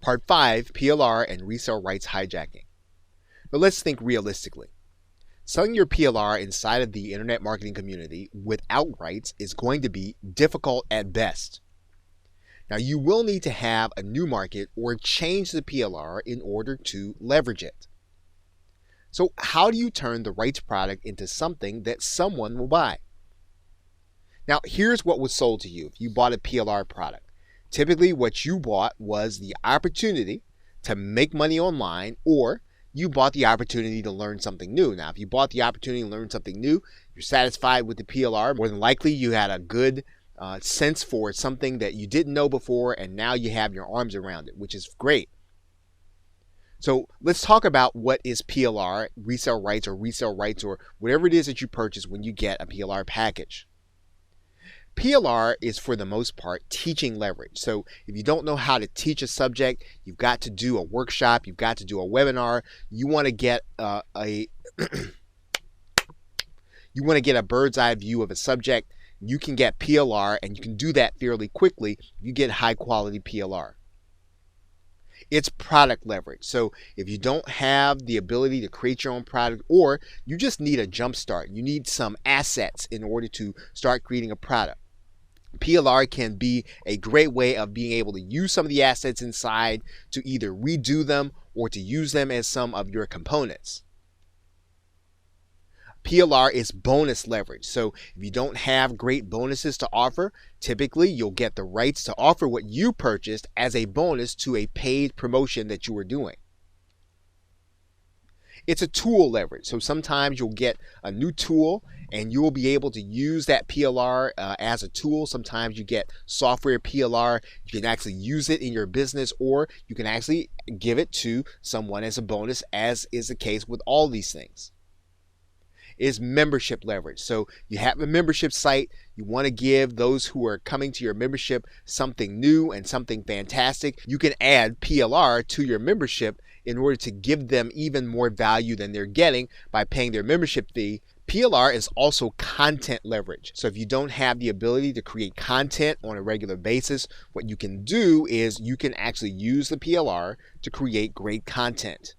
Part 5, PLR and Resell Rights Hijacking. But let's think realistically. Selling your PLR inside of the internet marketing community without rights is going to be difficult at best. Now, you will need to have a new market or change the PLR in order to leverage it. So how do you turn the rights product into something that someone will buy? Now, here's what was sold to you if you bought a PLR product. Typically, what you bought was the opportunity to make money online, or you bought the opportunity to learn something new. Now, if you bought the opportunity to learn something new, you're satisfied with the PLR. More than likely, you had a good sense for something that you didn't know before, and now you have your arms around it, which is great. So let's talk about what is PLR, resale rights, or whatever it is that you purchase when you get a PLR package. PLR is, for the most part, teaching leverage. So if you don't know how to teach a subject, you've got to do a workshop, you've got to do a webinar, you want to get a bird's eye view of a subject, you can get PLR, and you can do that fairly quickly. You get high quality PLR. It's product leverage. So if you don't have the ability to create your own product, or you just need a jump start, you need some assets in order to start creating a product, PLR can be a great way of being able to use some of the assets inside to either redo them or to use them as some of your components. PLR is bonus leverage. So if you don't have great bonuses to offer, typically you'll get the rights to offer what you purchased as a bonus to a paid promotion that you were doing. It's a tool leverage. So sometimes you'll get a new tool and you will be able to use that PLR as a tool. Sometimes you get software PLR. You can actually use it in your business, or you can actually give it to someone as a bonus, as is the case with all these things. Is membership leverage. So you have a membership site, you want to give those who are coming to your membership something new and something fantastic. You can add PLR to your membership in order to give them even more value than they're getting by paying their membership fee. PLR is also content leverage. So if you don't have the ability to create content on a regular basis, what you can do is you can actually use the PLR to create great content.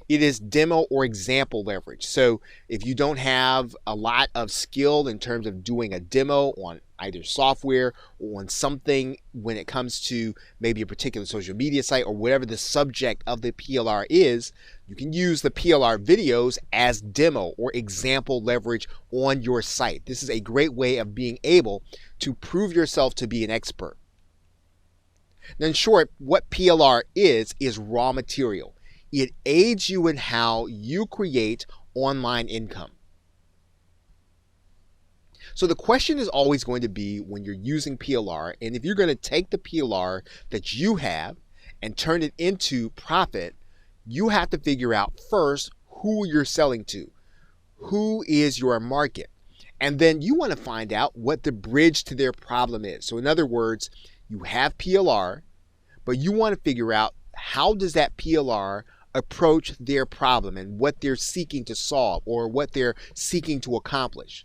It is demo or example leverage. So if you don't have a lot of skill in terms of doing a demo on either software or on something when it comes to maybe a particular social media site or whatever the subject of the PLR is, you can use the PLR videos as demo or example leverage on your site. This is a great way of being able to prove yourself to be an expert. Now, in short, what PLR is raw material. It aids you in how you create online income. So the question is always going to be, when you're using PLR, and if you're going to take the PLR that you have and turn it into profit, you have to figure out first who you're selling to. Who is your market? And then you want to find out what the bridge to their problem is. So in other words, you have PLR, but you want to figure out how does that PLR approach their problem and what they're seeking to solve or what they're seeking to accomplish.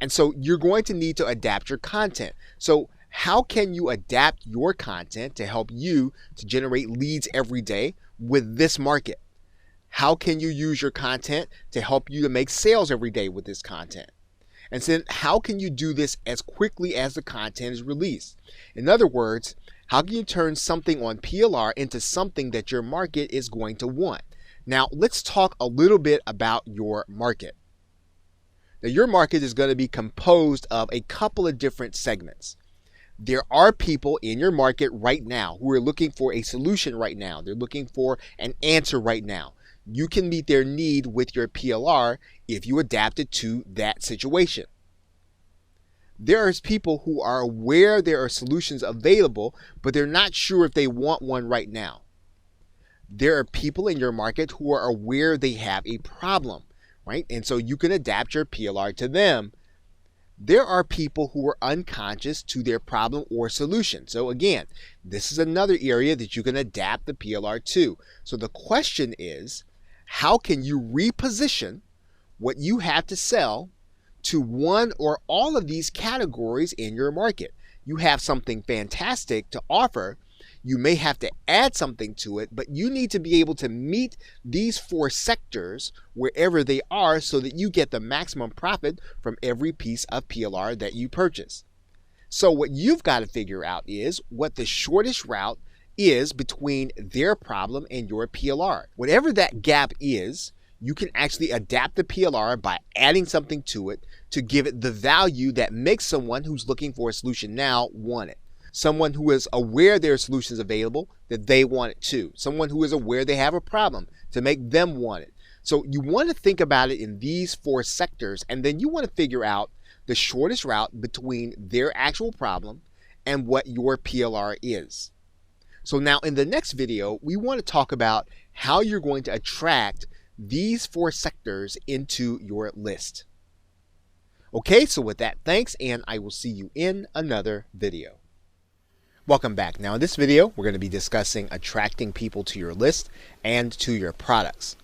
And so you're going to need to adapt your content. So how can you adapt your content to help you to generate leads every day with this market? How can you use your content to help you to make sales every day with this content? And then how can you do this as quickly as the content is released? In other words, how can you turn something on PLR into something that your market is going to want? Now, let's talk a little bit about your market. Now, your market is going to be composed of a couple of different segments. There are people in your market right now who are looking for a solution right now. They're looking for an answer right now. You can meet their need with your PLR if you adapt it to that situation. There are people who are aware there are solutions available, but they're not sure if they want one right now. There are people in your market who are aware they have a problem, right? And so you can adapt your PLR to them. There are people who are unconscious to their problem or solution. So again, this is another area that you can adapt the PLR to. So the question is, how can you reposition what you have to sell to one or all of these categories in your market? You have something fantastic to offer. You may have to add something to it, but you need to be able to meet these 4 sectors wherever they are so that you get the maximum profit from every piece of PLR that you purchase. So what you've got to figure out is what the shortest route is between their problem and your PLR. Whatever that gap is, you can actually adapt the PLR by adding something to it to give it the value that makes someone who's looking for a solution now want it. Someone who is aware there are solutions available, that they want it too. Someone who is aware they have a problem, to make them want it. So you want to think about it in these 4 sectors, and then you want to figure out the shortest route between their actual problem and what your PLR is. So now in the next video, we want to talk about how you're going to attract these 4 sectors into your list. Okay, so with that, thanks, and I will see you in another video. Welcome back. Now in this video, we're going to be discussing attracting people to your list and to your products.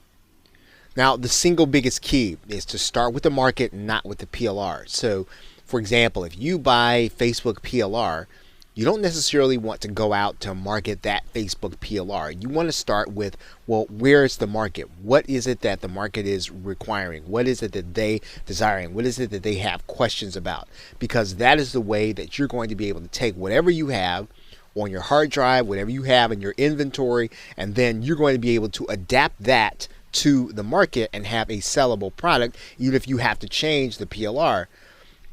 Now, the single biggest key is to start with the market, not with the PLR. So, for example, if you buy Facebook PLR, you don't necessarily want to go out to market that Facebook PLR. You want to start with, well, where is the market? What is it that the market is requiring? What is it that they desiring? What is it that they have questions about? Because that is the way that you're going to be able to take whatever you have on your hard drive, whatever you have in your inventory, and then you're going to be able to adapt that to the market and have a sellable product, even if you have to change the PLR.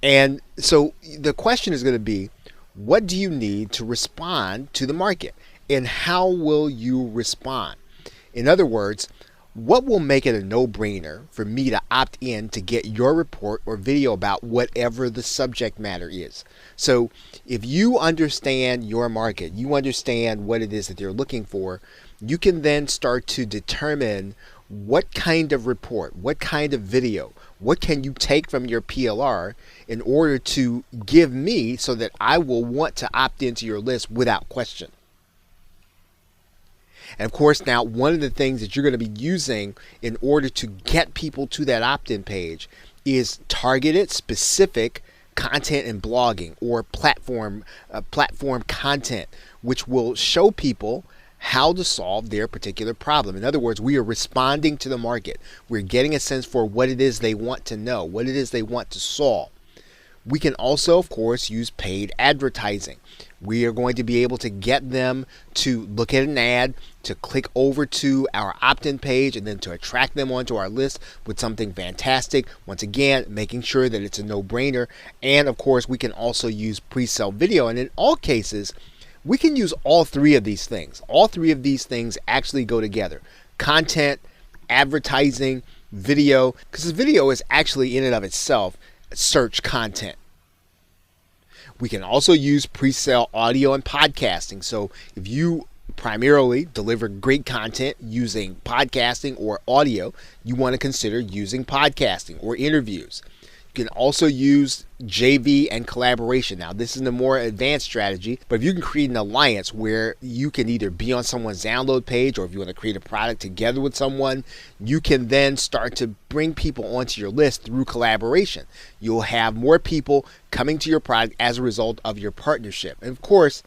And so the question is going to be, what do you need to respond to the market, and how will you respond? In other words, what will make it a no-brainer for me to opt in to get your report or video about whatever the subject matter is? So if you understand your market, you understand what it is that they're looking for, you can then start to determine what kind of report, what kind of video, what can you take from your PLR in order to give me so that I will want to opt into your list without question. And of course, now one of the things that you're going to be using in order to get people to that opt-in page is targeted, specific content and blogging, or platform content, which will show people how to solve their particular problem. In other words, we are responding to the market. We're getting a sense for what it is they want to know, what it is they want to solve. We can also, of course, use paid advertising. We are going to be able to get them to look at an ad, to click over to our opt-in page, and then to attract them onto our list with something fantastic. Once again, making sure that it's a no-brainer. And of course, we can also use pre-sale video. And in all cases, we can use all 3 of these things. All 3 of these things actually go together. Content, advertising, video, because the video is actually in and of itself search content. We can also use pre-sale audio and podcasting. So if you primarily deliver great content using podcasting or audio, you want to consider using podcasting or interviews. You can also use JV and collaboration. Now, this is a more advanced strategy, but if you can create an alliance where you can either be on someone's download page, or if you want to create a product together with someone, you can then start to bring people onto your list through collaboration. You'll have more people coming to your product as a result of your partnership. And of course,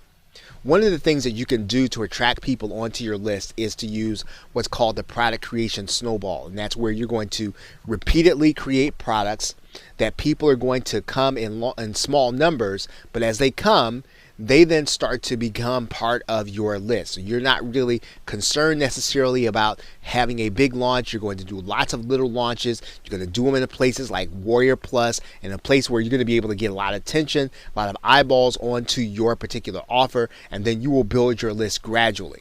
one of the things that you can do to attract people onto your list is to use what's called the product creation snowball. And that's where you're going to repeatedly create products that people are going to come in small numbers, but as they come, they then start to become part of your list. So you're not really concerned necessarily about having a big launch. You're going to do lots of little launches. You're going to do them in places like Warrior Plus, in a place where you're going to be able to get a lot of attention, a lot of eyeballs onto your particular offer, and then you will build your list gradually.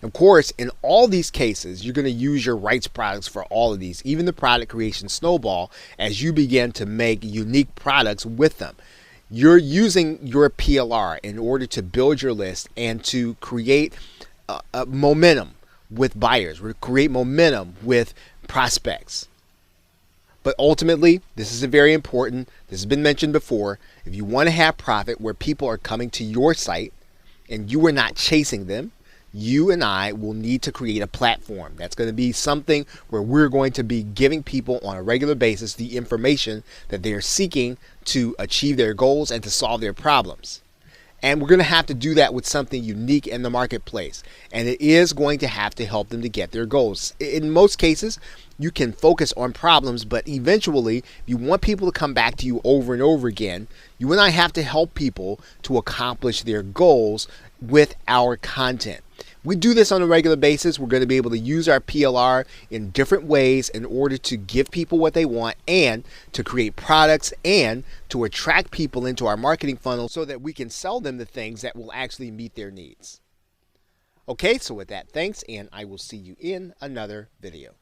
Of course, in all these cases, you're going to use your rights products for all of these, even the product creation snowball, as you begin to make unique products with them. You're using your PLR in order to build your list and to create momentum with buyers, create momentum with prospects. But ultimately, this is very important. This has been mentioned before. If you want to have profit where people are coming to your site and you are not chasing them, you and I will need to create a platform. That's going to be something where we're going to be giving people on a regular basis the information that they are seeking to achieve their goals and to solve their problems. And we're going to have to do that with something unique in the marketplace. And it is going to have to help them to get their goals. In most cases, you can focus on problems, but eventually, if you want people to come back to you over and over again, you and I have to help people to accomplish their goals with our content. We do this on a regular basis. We're going to be able to use our PLR in different ways in order to give people what they want and to create products and to attract people into our marketing funnel so that we can sell them the things that will actually meet their needs. Okay, so with that, thanks, and I will see you in another video.